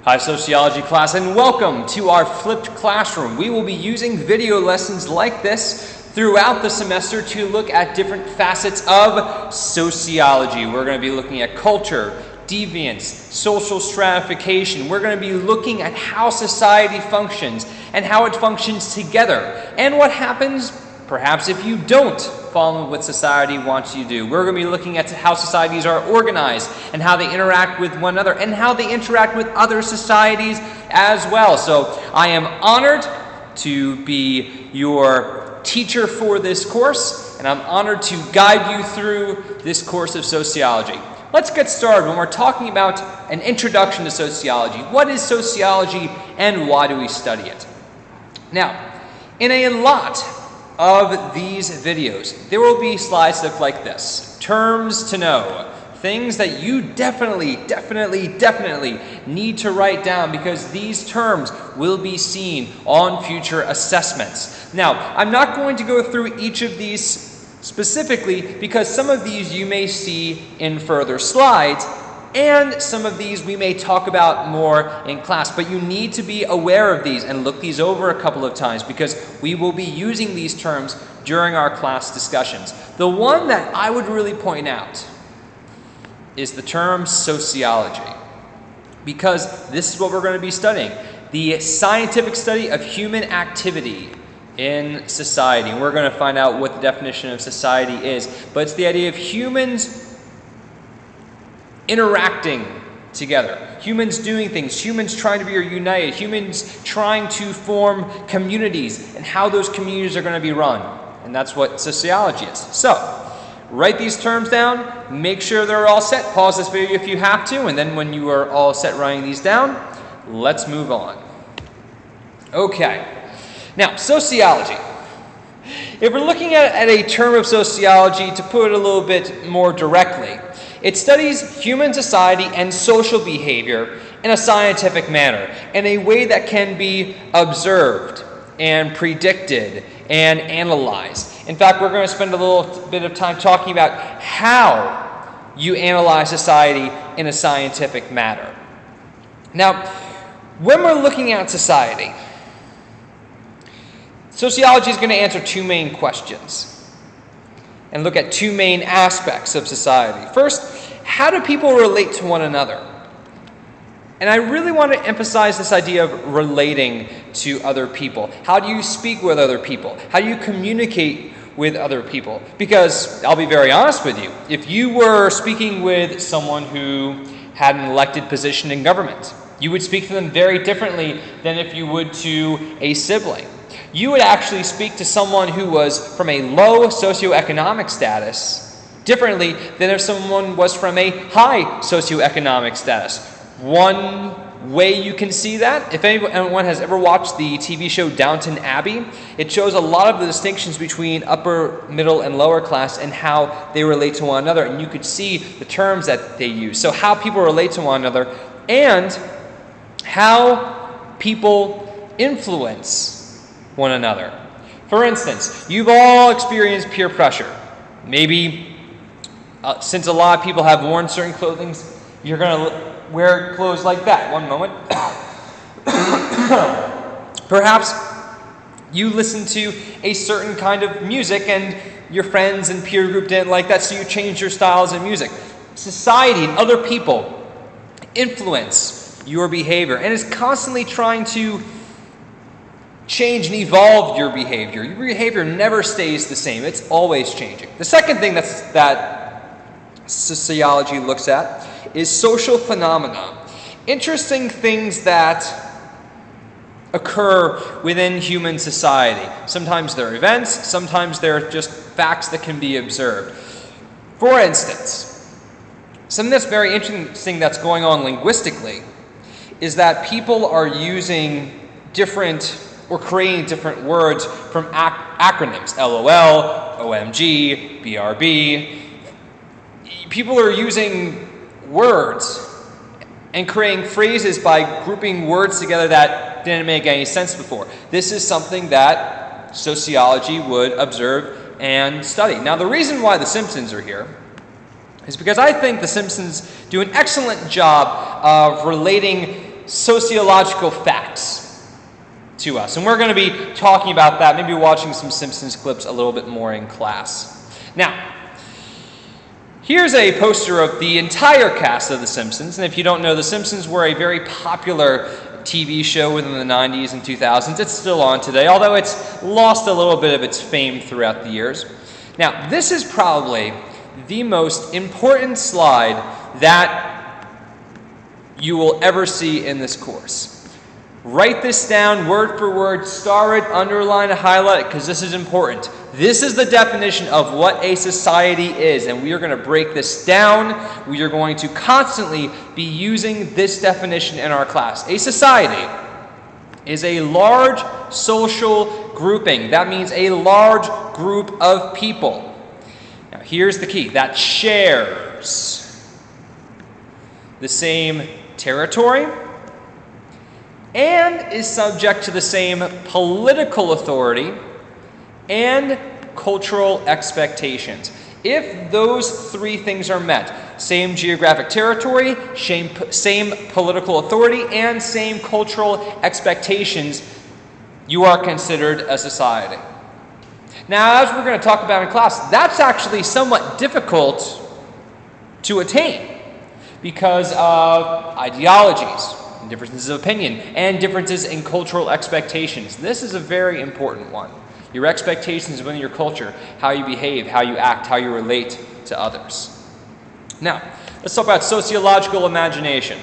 Hi sociology class, and welcome to our flipped classroom. We will be using video lessons like this throughout the semester to look at different facets of sociology. We're going to be looking at culture, deviance, social stratification. We're going to be looking at how society functions and how it functions together, and what happens perhaps if you don't follow what society wants you to do. We're going to be looking at how societies are organized and how they interact with one another and how they interact with other societies as well. So I am honored to be your teacher for this course, and I'm honored to guide you through this course of sociology. Let's get started when we're talking about an introduction to sociology. What is sociology and why do we study it? Now, in a lot of these videos, there will be slides that look like this. Terms to know. Things that you definitely need to write down because these terms will be seen on future assessments. Now, I'm not going to go through each of these specifically because some of these you may see in further slides, and some of these we may talk about more in class, but you need to be aware of these and look these over a couple of times because we will be using these terms during our class discussions. The one that I would really point out is the term sociology, because this is what we're going to be studying, the scientific study of human activity in society. And we're going to find out what the definition of society is, but it's the idea of humans interacting together, humans doing things, humans trying to be united, humans trying to form communities, and how those communities are going to be run. And that's what sociology is. So, write these terms down, make sure they're all set, pause this video if you have to, and then when you are all set writing these down, let's move on. Okay, now sociology. If we're looking at a term of sociology, to put it a little bit more directly, it studies human society and social behavior in a scientific manner, in a way that can be observed and predicted and analyzed. In fact, we're going to spend a little bit of time talking about how you analyze society in a scientific manner. Now, when we're looking at society, sociology is going to answer two main questions and look at two main aspects of society. First, how do people relate to one another? And I really want to emphasize this idea of relating to other people. How do you speak with other people? How do you communicate with other people? Because I'll be very honest with you, if you were speaking with someone who had an elected position in government, you would speak to them very differently than if you would to a sibling. You would actually speak to someone who was from a low socioeconomic status differently than if someone was from a high socioeconomic status. One way you can see that, if anyone has ever watched the TV show Downton Abbey, it shows a lot of the distinctions between upper, middle, and lower class and how they relate to one another, and you could see the terms that they use. So how people relate to one another and how people influence one another. For instance, you've all experienced peer pressure. Maybe since a lot of people have worn certain clothing, you're going to wear clothes like that. One moment. Perhaps you listen to a certain kind of music and your friends and peer group didn't like that, so you changed your styles of music. Society and other people influence your behavior and is constantly trying to change and evolve your behavior. Your behavior never stays the same. It's always changing. The second thing that sociology looks at is social phenomena. Interesting things that occur within human society. Sometimes they're events, sometimes they're just facts that can be observed. For instance, something that's very interesting that's going on linguistically is that people are using different or creating different words from acronyms. LOL, OMG, BRB. People are using words and creating phrases by grouping words together that didn't make any sense before. This is something that sociology would observe and study. Now, the reason why The Simpsons are here is because I think The Simpsons do an excellent job of relating sociological facts to us. And we're going to be talking about that, maybe watching some Simpsons clips a little bit more in class. Now, here's a poster of the entire cast of The Simpsons. And if you don't know, The Simpsons were a very popular TV show within the 90s and 2000s. It's still on today, although it's lost a little bit of its fame throughout the years. Now, this is probably the most important slide that you will ever see in this course. Write this down word for word, star it, underline it, highlight it, because this is important. This is the definition of what a society is, and we are going to break this down. We are going to constantly be using this definition in our class. A society is a large social grouping. That means a large group of people. Now, here's the key. That shares the same territory and is subject to the same political authority and cultural expectations. If those three things are met, same geographic territory, same political authority, and same cultural expectations, you are considered a society. Now, as we're going to talk about in class, that's actually somewhat difficult to attain because of ideologies, differences of opinion, and differences in cultural expectations. This is a very important one. Your expectations within your culture, how you behave, how you act, how you relate to others. Now, let's talk about sociological imagination.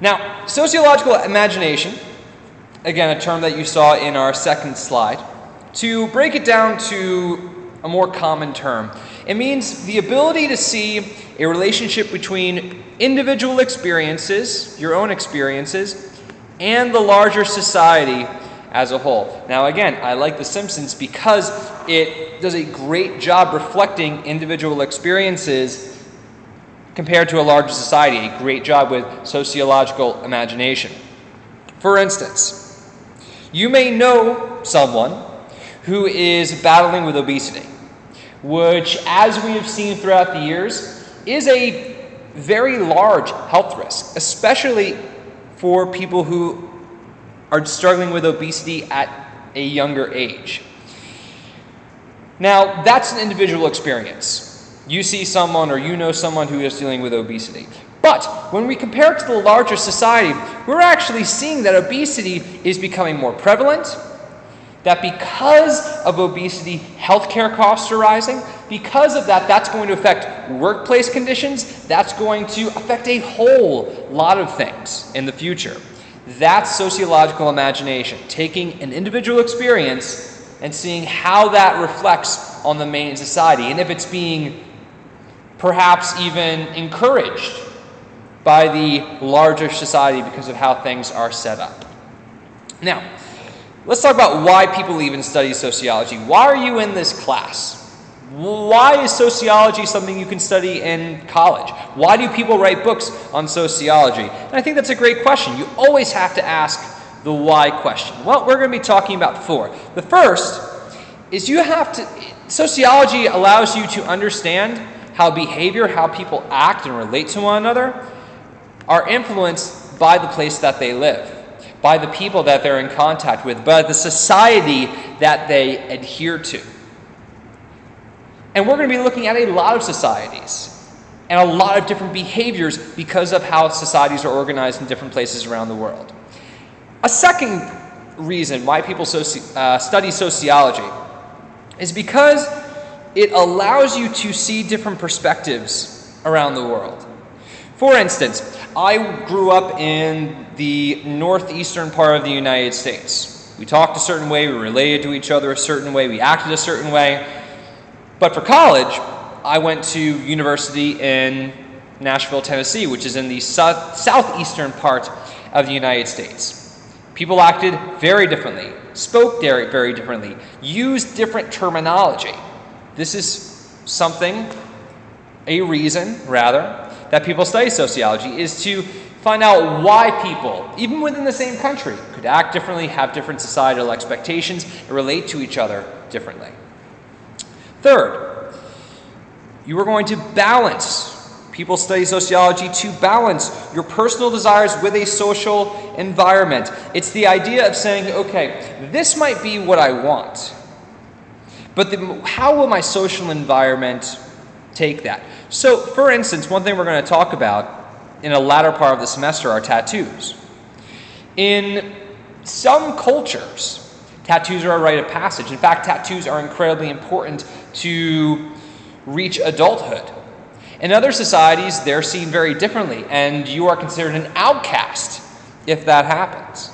Now, sociological imagination, again, a term that you saw in our second slide. To break it down to a more common term, it means the ability to see a relationship between individual experiences, your own experiences, and the larger society as a whole. Now again, I like The Simpsons because it does a great job reflecting individual experiences compared to a larger society, a great job with sociological imagination. For instance, you may know someone who is battling with obesity, which, as we have seen throughout the years, is a very large health risk, especially for people who are struggling with obesity at a younger age. Now, that's an individual experience. You see someone or you know someone who is dealing with obesity. But when we compare it to the larger society, we're actually seeing that obesity is becoming more prevalent, that because of obesity, healthcare costs are rising. Because of that, that's going to affect workplace conditions. That's going to affect a whole lot of things in the future. That's sociological imagination, taking an individual experience and seeing how that reflects on the main society, and if it's being perhaps even encouraged by the larger society because of how things are set up. Now, let's talk about why people even study sociology. Why are you in this class? Why is sociology something you can study in college? Why do people write books on sociology? And I think that's a great question. You always have to ask the why question. Well, we're going to be talking about four. The first is sociology allows you to understand how behavior, how people act and relate to one another are influenced by the place that they live, by the people that they're in contact with, by the society that they adhere to. And we're going to be looking at a lot of societies and a lot of different behaviors because of how societies are organized in different places around the world. A second reason why people study sociology is because it allows you to see different perspectives around the world. For instance, I grew up in the northeastern part of the United States. We talked a certain way, we related to each other a certain way, we acted a certain way. But for college, I went to university in Nashville, Tennessee, which is in the southeastern part of the United States. People acted very differently, spoke very differently, used different terminology. This is a reason, that people study sociology, is to find out why people, even within the same country, could act differently, have different societal expectations, and relate to each other differently. Third, you are going to balance People study sociology to balance your personal desires with a social environment. It's the idea of saying, okay, this might be what I want, but how will my social environment take that? So, for instance, one thing we're going to talk about in a latter part of the semester are tattoos. In some cultures, tattoos are a rite of passage. In fact, tattoos are incredibly important to reach adulthood. In other societies, they're seen very differently, and you are considered an outcast if that happens.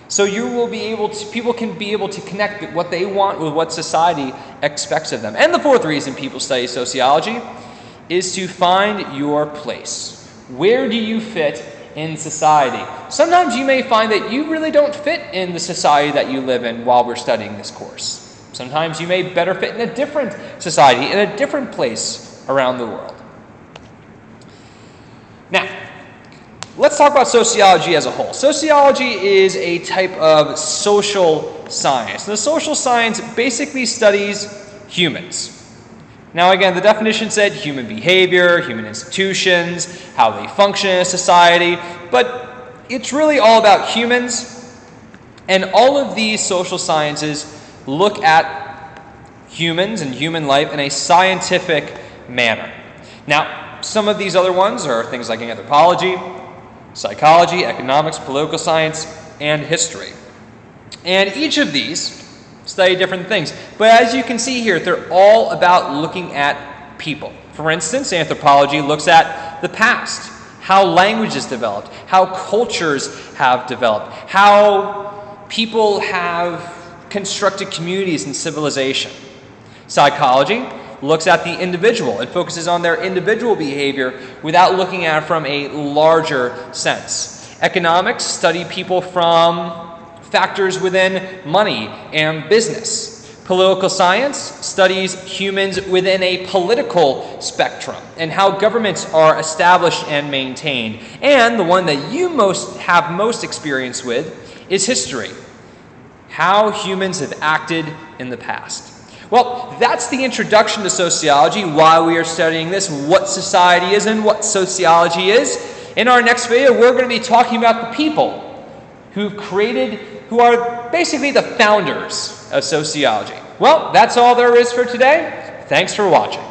So people can be able to connect what they want with what society expects of them. And the fourth reason people study sociology is to find your place. Where do you fit in society? Sometimes you may find that you really don't fit in the society that you live in while we're studying this course. Sometimes you may better fit in a different society, in a different place around the world. Now, let's talk about sociology as a whole. Sociology is a type of social science. The social science basically studies humans. Now again, the definition said human behavior, human institutions, how they function in a society, but it's really all about humans, and all of these social sciences look at humans and human life in a scientific manner. Now, some of these other ones are things like anthropology, psychology, economics, political science, and history. And each of these study different things. But as you can see here, they're all about looking at people. For instance, anthropology looks at the past, how language is developed, how cultures have developed, how people have constructed communities and civilization. Psychology looks at the individual. It focuses on their individual behavior without looking at it from a larger sense. Economics study people from factors within money and business. Political science studies humans within a political spectrum and how governments are established and maintained. And the one that you have most experience with is history, how humans have acted in the past. Well, that's the introduction to sociology, why we are studying this, what society is and what sociology is. In our next video, we're going to be talking about the people who are basically the founders of sociology. Well, that's all there is for today. Thanks for watching.